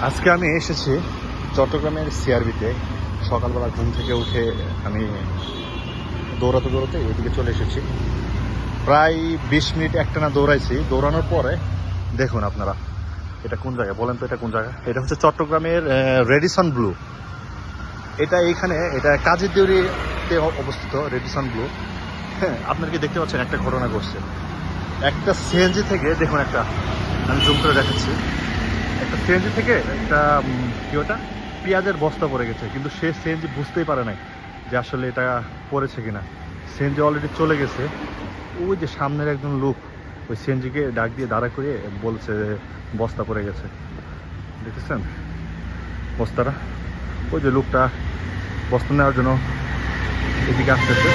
আজকে আমি এসেছি চট্টগ্রামের সিআরবিতে। সকালবেলা ঘুম থেকে উঠে আমি দৌড়াতে দৌড়াতে এদিকে চলে এসেছি। প্রায় 20 মিনিট একটানা দৌড়াইছি। দৌড়ানোর পরে দেখুন আপনারা, এটা কোন জায়গা বলেন তো? এটা কোন জায়গা? এটা হচ্ছে চট্টগ্রামের রেডিসন ব্লু। এটা কাজী দেউরিতে অবস্থিত রেডিসন ব্লু। হ্যাঁ, আপনারা কি দেখতে পাচ্ছেন? একটা ঘটনা ঘটছে। একটা সিএনজি থেকে দেখুন, আমি জুম করে দেখাচ্ছি। একটা সিএনজি থেকে একটা কি ওটা পেঁয়াজের বস্তা পড়ে গেছে, কিন্তু সে সিএনজি বুঝতেই পারে নাই যে আসলে এটা পড়েছে কিনা। সিএনজি অলরেডি চলে গেছে। ওই যে সামনের একজন লোক ওই সিএনজিকে ডাক দিয়ে দাঁড়া করিয়ে বলছে বস্তা পড়ে গেছে। দেখেছেন বস্তাটা? ওই যে লোকটা বস্তা নেওয়ার জন্য এদিকে আসতেছে।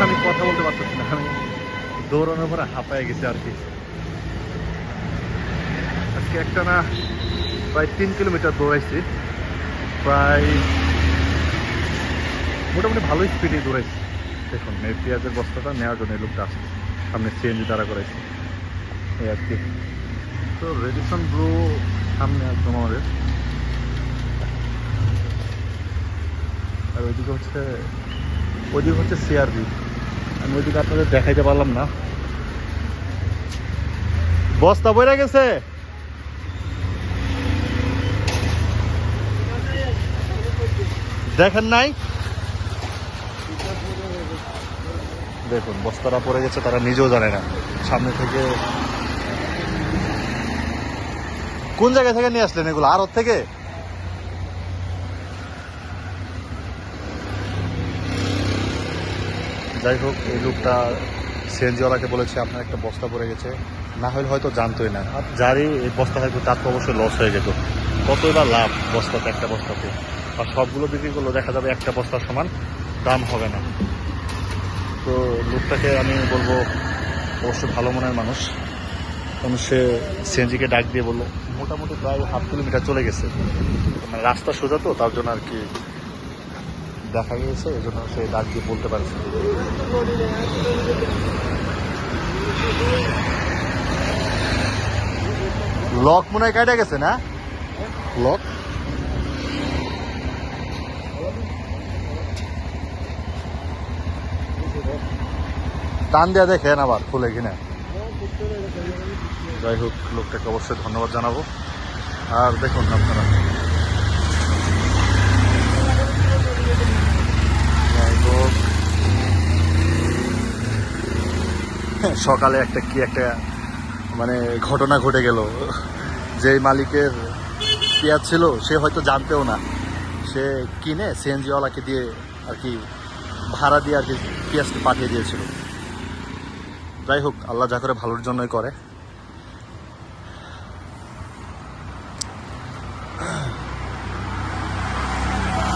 আমি কথা বলতে পারতেছি না, আমি দৌড়ানোর পরে হাঁপায় গেছি আর কি। আজকে একটা না প্রায় 3 কিলোমিটার দৌড়াইছি। প্রায় মোটামুটি ভালোই স্পিডে দৌড়াইছি। দেখুন এই পেঁয়াজের বস্তাটা নেওয়ার জন্য এই লোকটা আসছে, সামনে সিএনজি দ্বারা করাইছি এই আর কি। তো রেডিসন ব্লু সামনে একদম আমাদের। আর ওইদিকে হচ্ছে সিআরবি। আমি ওইদিকে আপনাদের দেখাইতে পারলাম না। বস্তা বইরা গেছে, দেখেন নাই? দেখুন বস্তাটা পড়ে গেছে, তারা নিজেও জানে না। সামনে থেকে কোন জায়গা থেকে নিয়ে আসলেন এগুলো? আড়ত থেকে? যাই হোক, এই লোকটা সিএনজিওয়ালাকে বলেছে আপনার একটা বস্তা পড়ে গেছে, না হলে হয়তো জানতোই না। আর যারই এই বস্তা থাকতো তার তো অবশ্যই লস হয়ে যেত। কতই বা লাভ বস্তাতে, একটা বস্তাতে। আর সবগুলো বিক্রি করলেও দেখা যাবে একটা বস্তার সমান দাম হবে না। তো লোকটাকে আমি বলবো অবশ্যই ভালো মনের মানুষ, কারণ সে সিএনজিকে ডাক দিয়ে বললো মোটামুটি প্রায় 1/2 কিলোমিটার চলে গেছে। মানে রাস্তা সোজা তো, তার জন্য আর কি দেখা গিয়েছে, এই জন্য সে ডাক দিয়ে বলতে পারছে। লক মনে হয় কেটে গেছে না? লক টান দেওয়া দেখেন আবার খুলে কিনা। যাই হোক, লোকটাকে অবশ্যই ধন্যবাদ জানাবো। আর দেখুন আপনারা, সকালে একটা মানে ঘটনা ঘটে গেল। যে মালিকের পেঁয়াজ ছিল সে হয়তো জানতেও না, সে কিনে সিএনজিওয়ালাকে দিয়ে আর কি ভাড়া দিয়ে আর কি পেঁয়াজটা পাঠিয়ে দিয়েছিল। যাই হোক, আল্লাহ যা করে ভালোর জন্যই করে।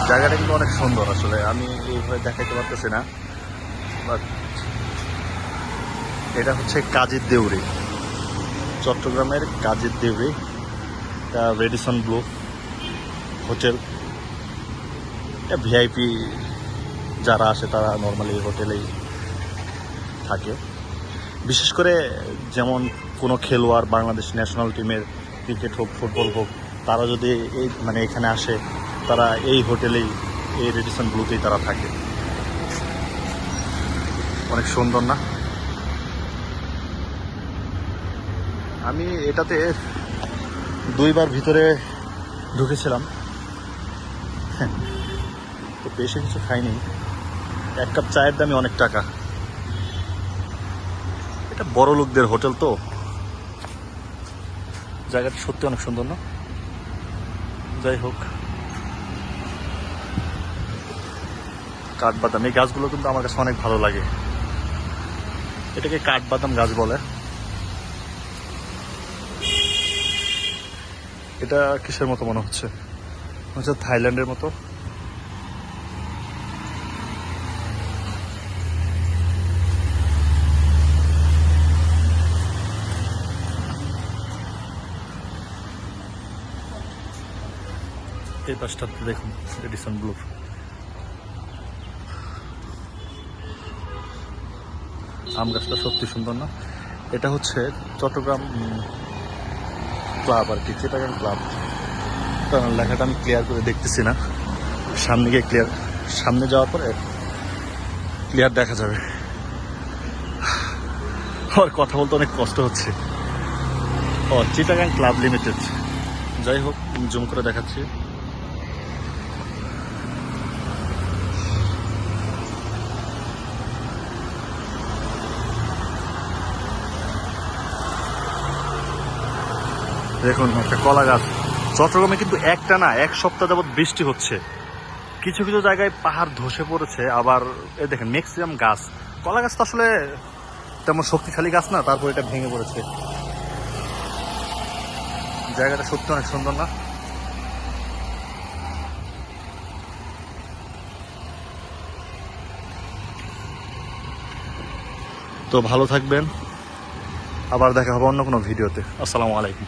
জায়গাটা কিন্তু অনেক সুন্দর আসলে, আমি এইভাবে দেখাইতে পারতেছি না, বাট এটা হচ্ছে কাজীর দেউরি, চট্টগ্রামের Kazir Dewri. Radisson Blu hotel. VIP যারা আসে তারা নর্মালি হোটেলেই থাকে। বিশেষ করে যেমন কোনো খেলোয়াড় বাংলাদেশ ন্যাশনাল টিমের, ক্রিকেট হোক ফুটবল হোক, তারা যদি এখানে আসে, তারা এই হোটেলেই, এই রেডিসন ব্লুতেই তারা থাকে। অনেক সুন্দর না? আমি এটাতে 2বার ভিতরে ঢুকেছিলাম, তো বেশি কিছু খাইনি। 1 কাপ চায়ের দামই অনেক টাকা। এটা বড় লোকদের হোটেল তো। জায়গাটা সত্যি অনেক সুন্দর না? যাই হোক, কাঠবাদাম, এই গাছগুলো কিন্তু আমার কাছে অনেক ভালো লাগে। এটাকে কাঠবাদাম গাছ বলে। এটা কিসের মতো মনে হচ্ছে? থাইল্যান্ডের মতো। এই পাশটাতে দেখুন রেডিসন ব্লু। আম গাছটা সত্যি সুন্দর না? এটা হচ্ছে চট্টগ্রাম ক্লাব আর কি, চিটাগাং ক্লাব। কারণ লেখাটা আমি ক্লিয়ার করে দেখতেছি না, সামনে গিয়ে ক্লিয়ার, সামনে যাওয়ার পরে ক্লিয়ার দেখা যাবে। আর কথা বলতে অনেক কষ্ট হচ্ছে। ও চিটাগাং ক্লাব লিমিটেড, যাই হোক জুম করে দেখাচ্ছি। দেখুন একটা কলা গাছ। চট্টগ্রামে কিন্তু একটা না, এক সপ্তাহ যাবৎ বৃষ্টি হচ্ছে, কিছু কিছু জায়গায় পাহাড় ধসে পড়েছে, আবার এই দেখেন ম্যাক্সিমাম গাছ। কলা গাছ তো আসলে তেমন শক্তিশালী গাছ না, তারপর এটা ভেঙে পড়েছে। জায়গাটা সত্যি অনেক সুন্দর না? তো ভালো থাকবেন, আবার দেখা হবে অন্য কোনো ভিডিওতে। আসসালামু আলাইকুম।